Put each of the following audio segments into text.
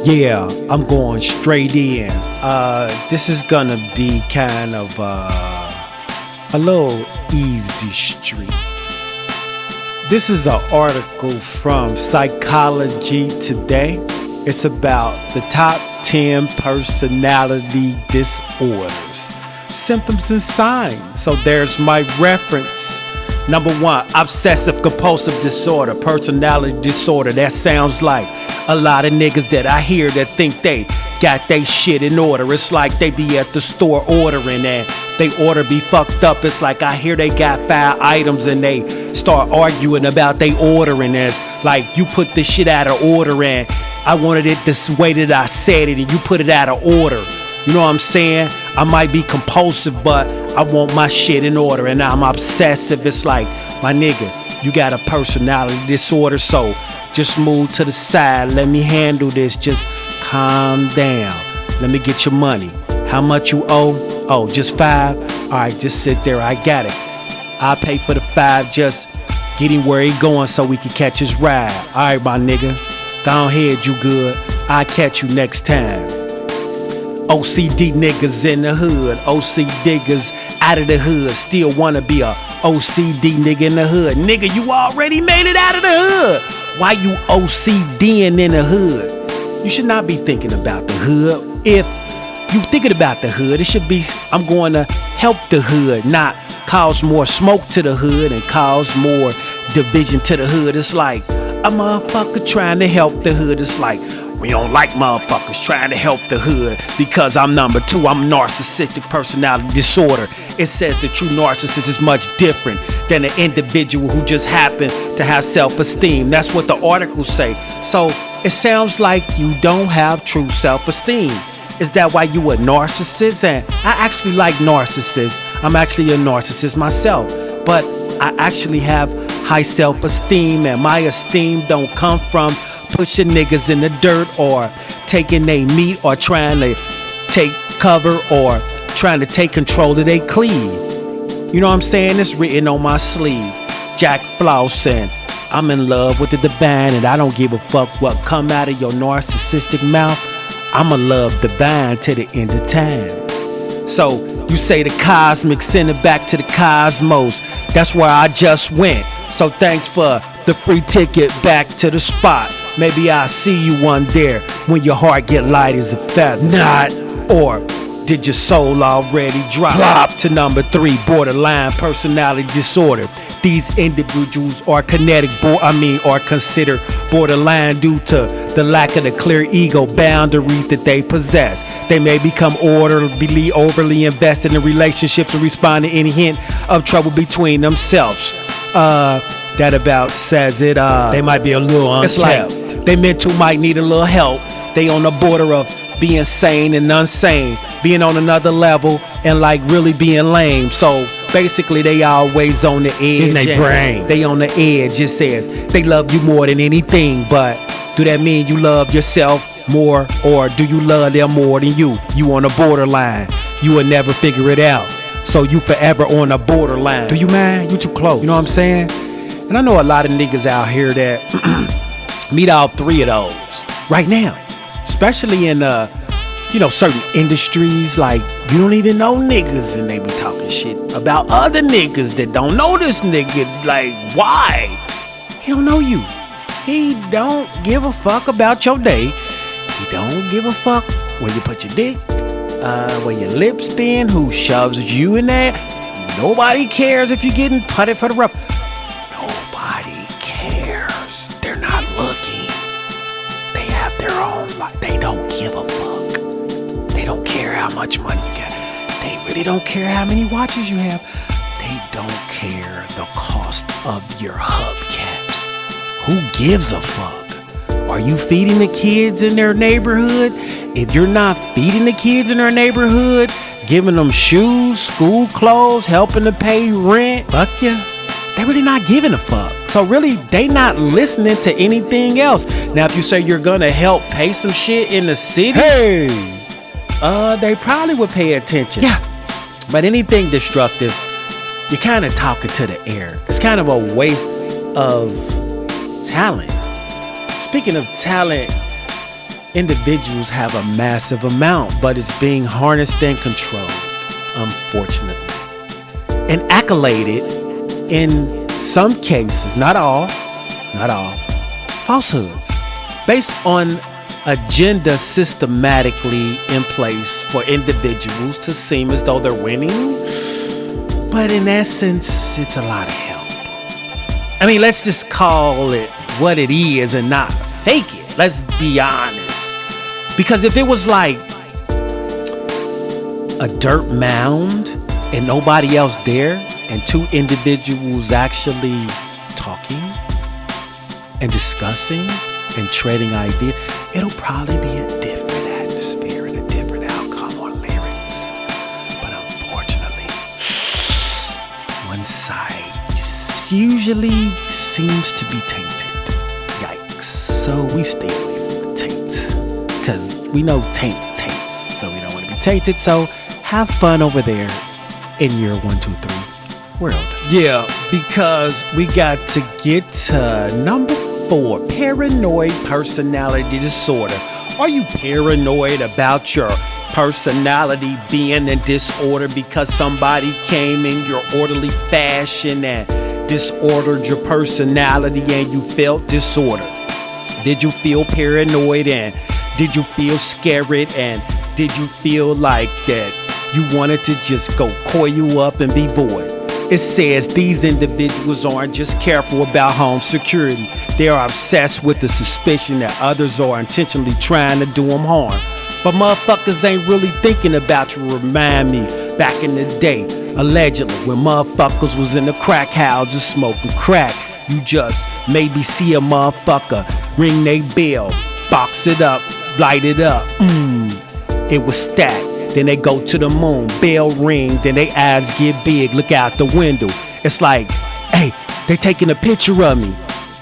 Yeah, I'm going straight in. This is gonna be kind of a little easy street. This is an article from Psychology Today. It's about the top 10 personality disorders, symptoms and signs. So there's my reference. Number 1, obsessive compulsive disorder, personality disorder. That sounds like a lot of niggas that I hear that think they got they shit in order. It's like they be at the store ordering and they order be fucked up. It's like I hear they got 5 items and they start arguing about they ordering. It's like you put this shit out of order and I wanted it this way that I said it and you put it out of order. You know what I'm saying? I might be compulsive, but I want my shit in order and I'm obsessive. It's like, my nigga, you got a personality disorder, so just move to the side. Let me handle this. Just calm down. Let me get your money. How much you owe? Oh, just 5? All right, just sit there. I got it. I'll pay for the 5. Just get him where he going so we can catch his ride. All right, my nigga. Go ahead, you good. I'll catch you next time. OCD niggas in the hood, OC diggers out of the hood, still wanna be a OCD nigga in the hood. Nigga, you already made it out of the hood. Why you OCDing in the hood? You should not be thinking about the hood. If you thinking about the hood, it should be, I'm going to help the hood, not cause more smoke to the hood and cause more division to the hood. It's like a motherfucker trying to help the hood. It's like, we don't like motherfuckers trying to help the hood because I'm number 2. I'm narcissistic personality disorder. It says the true narcissist is much different than an individual who just happens to have self-esteem. That's what the articles say. So it sounds like you don't have true self-esteem. Is that why you a narcissist? And I actually like narcissists. I'm actually a narcissist myself. But I actually have high self-esteem, and my esteem don't come from pushing niggas in the dirt or taking they meat or trying to take cover or trying to take control of they cleave. You know what I'm saying? It's written on my sleeve. Jack Flossin. I'm in love with the divine and I don't give a fuck what come out of your narcissistic mouth. I'ma love divine to the end of time. So you say the cosmic, send it back to the cosmos. That's where I just went. So thanks for the free ticket back to the spot. Maybe I'll see you one there when your heart get light as a feather. Not, or did your soul already drop to number 3, borderline personality disorder? These individuals are are considered borderline due to the lack of the clear ego boundaries that they possess. They may become overly invested in relationships and respond to any hint of trouble between themselves. That about says it. They might be a little unkept. It's like they mental might need a little help. They on the border of being sane and unsane, being on another level and like really being lame. So basically they always on the edge. In their brain. They on the edge. It says they love you more than anything, but do that mean you love yourself more, or do you love them more than you? You on the borderline. You will never figure it out. So you forever on the borderline. Do you mind? You too close. You know what I'm saying? And I know a lot of niggas out here that meet all 3 of those right now, especially in certain industries. Like, you don't even know niggas and they be talking shit about other niggas that don't know this nigga. Like, why? He don't know you. He don't give a fuck about your day. He don't give a fuck where you put your dick, where your lips been, who shoves you in there. Nobody cares if you're getting putted for the rough. Nobody cares. They're not looking. They have their own life. They don't give a fuck. They don't care how much money you got. They really don't care how many watches you have. They don't care the cost of your hubcaps. Who gives a fuck? Are you feeding the kids in their neighborhood? If you're not feeding the kids in their neighborhood, giving them shoes, school clothes, helping to pay rent, fuck ya. They really not giving a fuck. So really, they not listening to anything else. Now, if you say you're gonna help pay some shit in the city, hey, they probably would pay attention. Yeah. But anything destructive, you're kind of talking to the air. It's kind of a waste of talent. Speaking of talent, individuals have a massive amount, but it's being harnessed and controlled, unfortunately, and accoladed in some cases, not all, falsehoods based on agenda systematically in place for individuals to seem as though they're winning. But in essence, it's a lot of help. I mean, let's just call it what it is and not fake it. Let's be honest. Because if it was like a dirt mound and nobody else there and two individuals actually talking and discussing and trading ideas, it'll probably be a different atmosphere and a different outcome on lyrics. But unfortunately, one side just usually seems to be tainted. Yikes. So we stay away from the taint. Because we know taints. So we don't want to be tainted. So have fun over there in your 1, 2, 3 world. Yeah, because we got to get to number 4, paranoid personality disorder. Are you paranoid about your personality being in disorder because somebody came in your orderly fashion and disordered your personality and you felt disorder? Did you feel paranoid and did you feel scared and did you feel like that you wanted to just go coil up and be void? It says these individuals aren't just careful about home security. They are obsessed with the suspicion that others are intentionally trying to do them harm. But motherfuckers ain't really thinking about you. Remind me back in the day, allegedly, when motherfuckers was in the crack houses smoking crack. You just maybe see a motherfucker ring they bell, box it up, light it up. It was stacked. Then they go to the moon, bell ring, then they eyes get big, look out the window. It's like, hey, they taking a picture of me.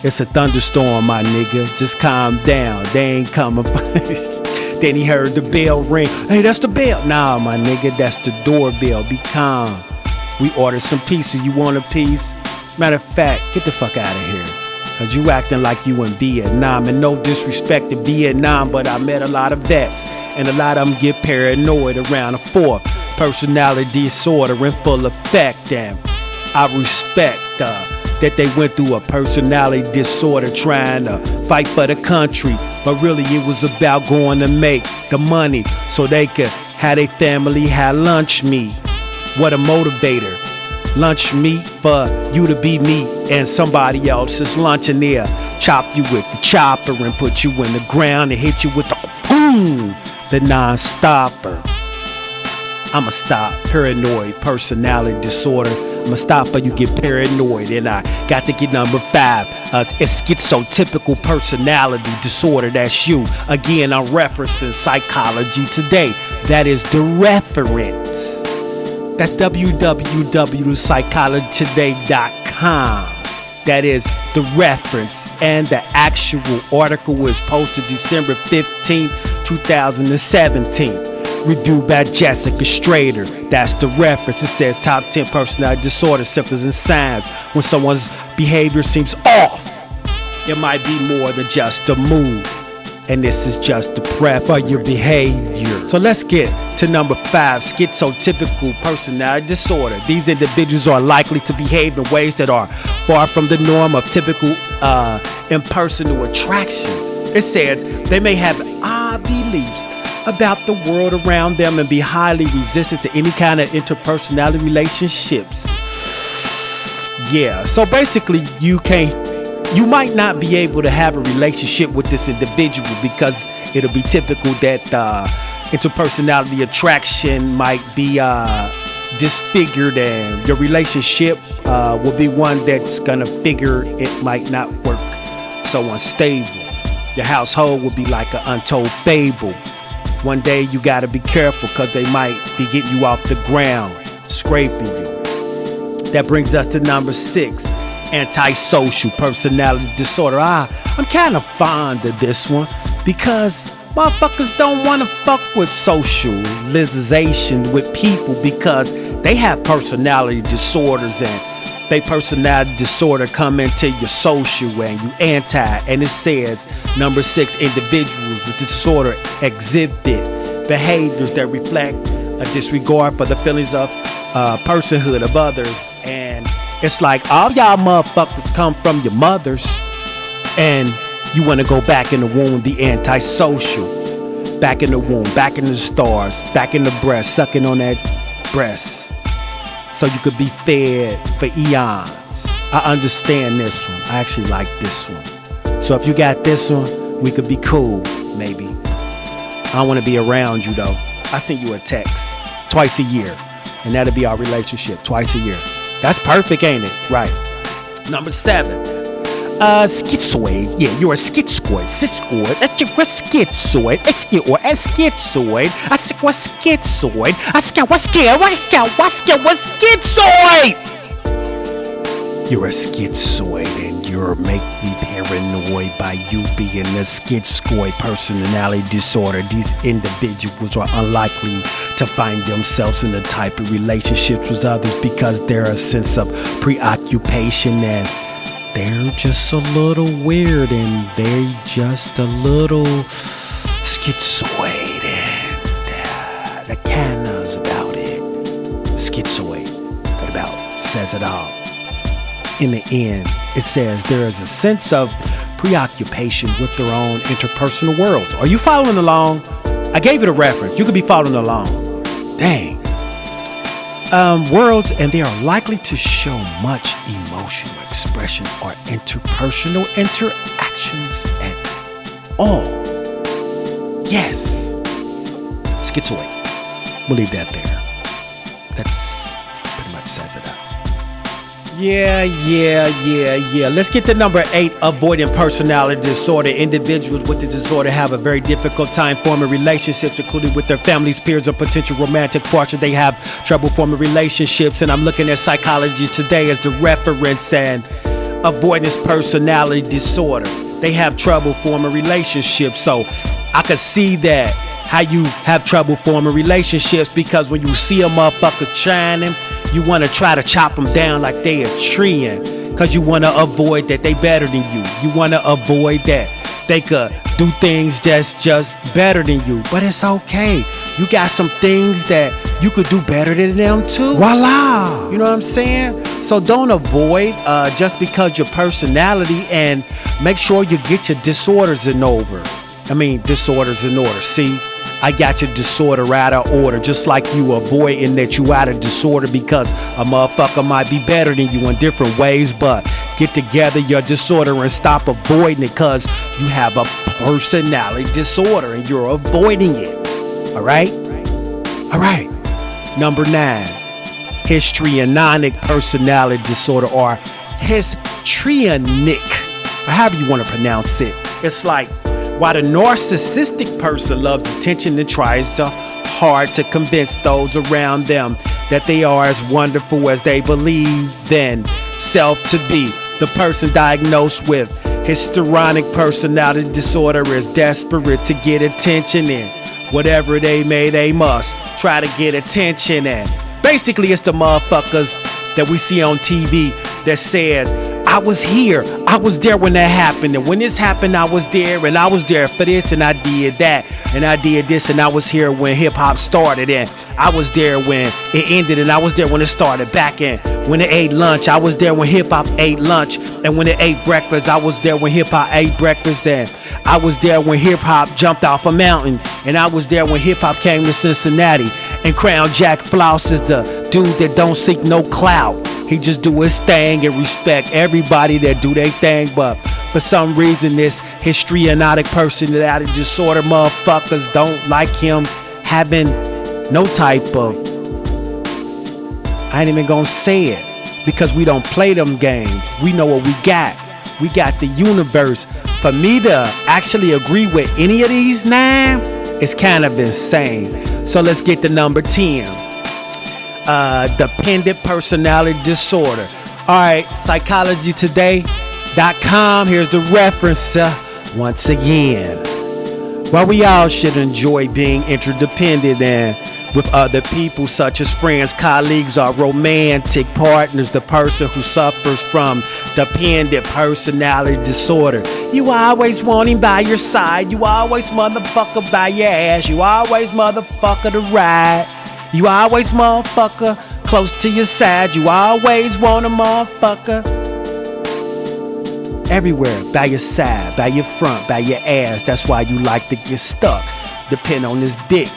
It's a thunderstorm, my nigga, just calm down, they ain't coming. Then he heard the bell ring, hey, that's the bell. Nah, my nigga, that's the doorbell, be calm. We ordered some pizza, you want a piece? Matter of fact, get the fuck out of here. Cause you acting like you in Vietnam, and no disrespect to Vietnam, but I met a lot of vets. And a lot of them get paranoid around the 4th personality disorder in full effect. And I respect that they went through a personality disorder trying to fight for the country. But really it was about going to make the money so they could have their family have lunch meat. What a motivator. Lunch meat for you to be meat and somebody else's lunch in there. Chop you with the chopper and put you in the ground and hit you with the boom. The non-stopper. I'ma stop paranoid personality disorder. I'ma stop for you get paranoid. And I got to get number 5. It's schizotypical personality disorder. That's you. Again, I'm referencing Psychology Today. That is the reference. That's www.psychologytoday.com. That is the reference. And the actual article was posted December 15th, 2017. Reviewed by Jessica Strader. That's the reference. It says top 10 personality disorder symptoms and signs when someone's behavior seems off. It might be more than just a mood. And this is just the prep for your behavior. So let's get to number 5, schizotypical personality disorder. These individuals are likely to behave in ways that are far from the norm of typical impersonal attraction. It says they may have odd beliefs about the world around them and be highly resistant to any kind of interpersonality relationships. Yeah, so basically you might not be able to have a relationship with this individual because it'll be typical that interpersonality attraction might be disfigured, and your relationship will be one that's gonna figure it might not work. So unstable. Your household will be like an untold fable. One day you gotta be careful because they might be getting you off the ground, scraping you. That brings us to number 6, antisocial personality disorder. I'm kind of fond of this one because motherfuckers don't want to fuck with socialization with people because they have personality disorders and they personality disorder come into your social and you anti. And it says, number 6, individuals with disorder exhibit behaviors that reflect a disregard for the feelings of personhood of others. And it's like all y'all motherfuckers come from your mothers, and you want to go back in the womb, be antisocial. Back in the womb, back in the stars, back in the breast, sucking on that breast, so you could be fed for eons. I understand this one. I actually like this one. So if you got this one, we could be cool, maybe. I don't want to be around you though. I send you a text twice a year, and that'll be our relationship, twice a year. That's perfect, ain't it? Right. Number 7. Schizoid. Yeah, you're a schizoid. Schizoid. You're a schizoid. Schizoid. I said, what's schizoid? I said, what's schizoid? You're a schizoid, and you're make me paranoid by you being a schizoid personality disorder. These individuals are unlikely to find themselves in the type of relationships with others because there's a sense of preoccupation, and they're just a little weird, and they're just a little schizoid, and the canna's about it. Schizoid, that about says it all. In the end, it says there is a sense of preoccupation with their own interpersonal worlds. Are you following along? I gave it a reference. You could be following along. Dang. Worlds, and they are likely to show much emotional expression or interpersonal interactions at all. Yes. Schizoid. We'll leave that there. That's pretty much says it out. Yeah. Let's get to number 8, avoidant personality disorder. Individuals with the disorder have a very difficult time forming relationships, including with their families, peers, or potential romantic partners. They have trouble forming relationships, and I'm looking at Psychology Today as the reference, and avoidance personality disorder. They have trouble forming relationships, so I could see that how you have trouble forming relationships, because when you see a motherfucker shining, you want to try to chop them down like they a tree, because you want to avoid that they better than you. You want to avoid that they could do things just better than you. But it's okay. You got some things that you could do better than them too. Voila. You know what I'm saying? So don't avoid just because your personality, and make sure you get your disorders in order. See? I got your disorder out of order, just like you avoiding that you out of disorder because a motherfucker might be better than you in different ways, but get together your disorder and stop avoiding it, because you have a personality disorder and you're avoiding it. All right. Number 9, histrionic personality disorder, or histrionic, or however you want to pronounce it. It's like, while the narcissistic person loves attention and tries hard to convince those around them that they are as wonderful as they believe themselves to be, the person diagnosed with histrionic personality disorder is desperate to get attention, and whatever they must try to get attention. And basically it's the motherfuckers that we see on TV that says, I was here, I was there when that happened, and when this happened I was there, and I was there for this, and I did that, and I did this, and I was here when hip-hop started, and I was there when it ended, and I was there when it started back in. When it ate lunch, I was there when hip-hop ate lunch, and when it ate breakfast, I was there when hip-hop ate breakfast, and I was there when hip-hop jumped off a mountain, and I was there when hip-hop came to Cincinnati, and Crown Jack Floss is the dude that don't seek no clout. He just do his thing and respect everybody that do their thing, but for some reason this histrionic personality disorder motherfuckers don't like him having no type of, I ain't even gonna say it, because we don't play them games. We know what we got. We got the universe. For me to actually agree with any of these 9, it's kind of insane. So let's get to number 10. Dependent personality disorder. Alright, psychologytoday.com. Here's the reference once again. While we all should enjoy being interdependent and with other people such as friends, colleagues, or romantic partners. The person who suffers from dependent personality disorder. You always want him by your side. You always motherfucker by your ass. You always motherfucker to ride. You always motherfucker close to your side. You always want a motherfucker everywhere, by your side, by your front, by your ass. That's why you like to get stuck. Depend on this dick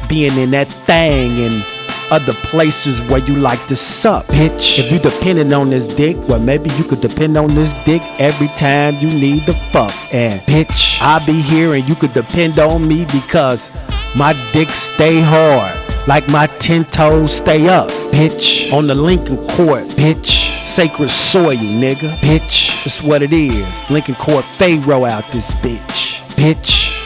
being in that thing and other places where you like to suck, bitch. If you depending on this dick, well, maybe you could depend on this dick every time you need to fuck. And bitch, I'll be here and you could depend on me because my dick stay hard, like my 10 toes stay up, bitch. On the Lincoln Court, bitch. Sacred soil, nigga, bitch. That's what it is. Lincoln Court Pharaoh out this bitch.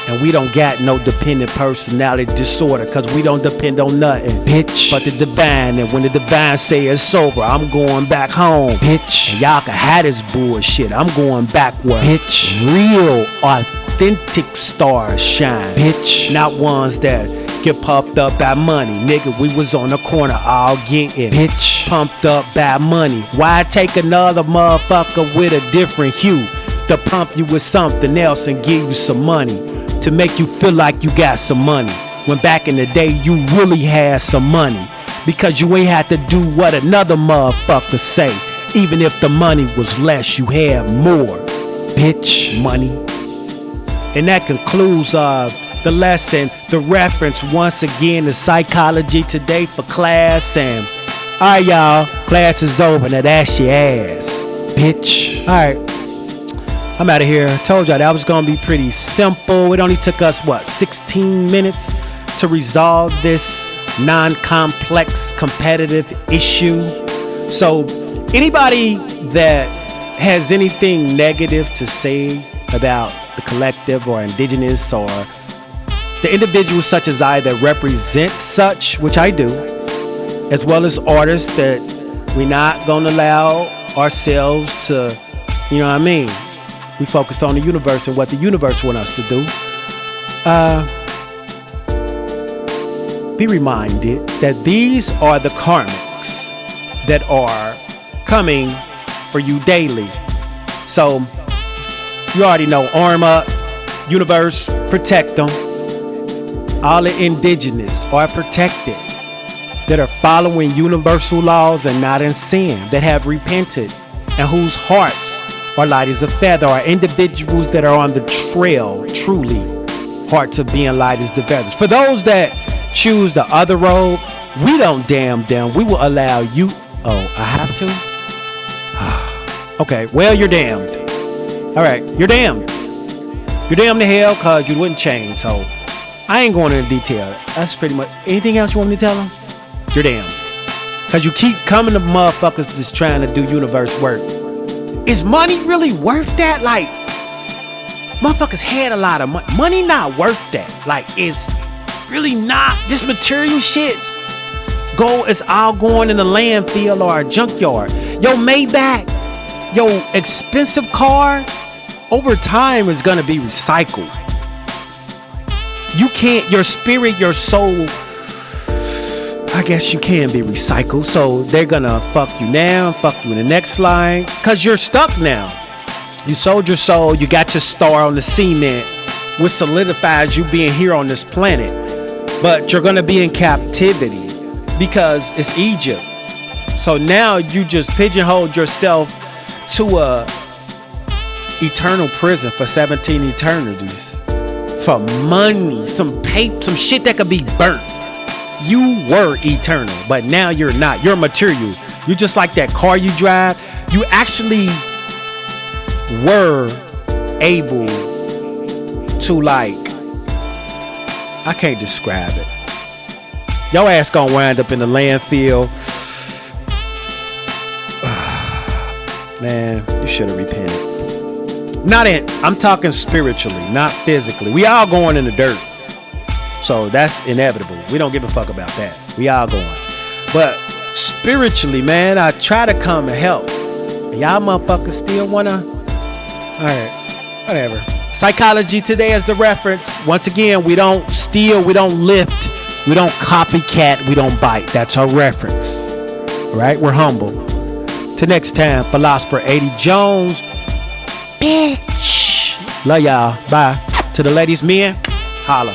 And we don't got no dependent personality disorder, cause we don't depend on nothing, bitch, but the divine. And when the divine say it's sober, I'm going back home, bitch. And y'all can have this bullshit, I'm going backward, bitch. Real, authentic stars shine, bitch. Not ones that get pumped up by money. Nigga, we was on the corner all getting, bitch, pumped up by money. Why take another motherfucker with a different hue to pump you with something else and give you some money to make you feel like you got some money, when back in the day you really had some money, because you ain't had to do what another motherfucker say. Even if the money was less, you had more, bitch. Money. And that concludes the lesson, the reference once again to Psychology Today for class. And alright, y'all, class is over. Now that's your ass, bitch. Alright, I'm out of here. I told y'all that was gonna be pretty simple. It only took us, 16 minutes to resolve this non-complex competitive issue. So anybody that has anything negative to say about the collective or indigenous or the individuals such as I that represent such, which I do, as well as artists, that we're not gonna allow ourselves to, you know what I mean? We focus on the universe and what the universe wants us to do. Be reminded that these are the karmics that are coming for you daily. So you already know, arm up, universe, protect them. All the indigenous are protected, that are following universal laws and not in sin, that have repented and whose hearts are light as a feather, are individuals that are on the trail, truly, hearts of being light as the feathers. For those that choose the other road, we don't damn them. We will allow you. Oh, I have to? Okay, well, you're damned. All right, you're damned. You're damned to hell because you wouldn't change. So I ain't going into detail. That's pretty much. Anything else you want me to tell them? You're damned. Because you keep coming to motherfuckers that's trying to do universe work. Is money really worth that? Like, motherfuckers had a lot of money. Money not worth that. Like, it's really not. This material shit, gold is all going in a landfill or a junkyard. Yo, Maybach, yo, expensive car, over time is gonna be recycled. You can't, your spirit, your soul, I guess you can be recycled. So they're gonna fuck you now, fuck you in the next line, cause you're stuck now. You sold your soul, you got your star on the cement, which solidifies you being here on this planet. But you're gonna be in captivity because it's Egypt. So now you just pigeonholed yourself to a eternal prison for 17 eternities. For money, some paper, some shit that could be burnt. You were eternal, but now you're not. You're material. You're just like that car you drive. You actually were able to, like, I can't describe it. Your ass gonna wind up in the landfill. Man, you should have repented. I'm talking spiritually, not physically. We all going in the dirt. So that's inevitable. We don't give a fuck about that. We all going. But spiritually, man, I try to come and help. And y'all motherfuckers still wanna. Alright, whatever. Psychology Today as the reference. Once again, we don't steal, we don't lift We don't copycat, we don't bite. That's our reference. All right, we're humble. Till next time, Philosopher 80 Jones. Bitch. Love y'all. Bye. To the ladies, men, holla.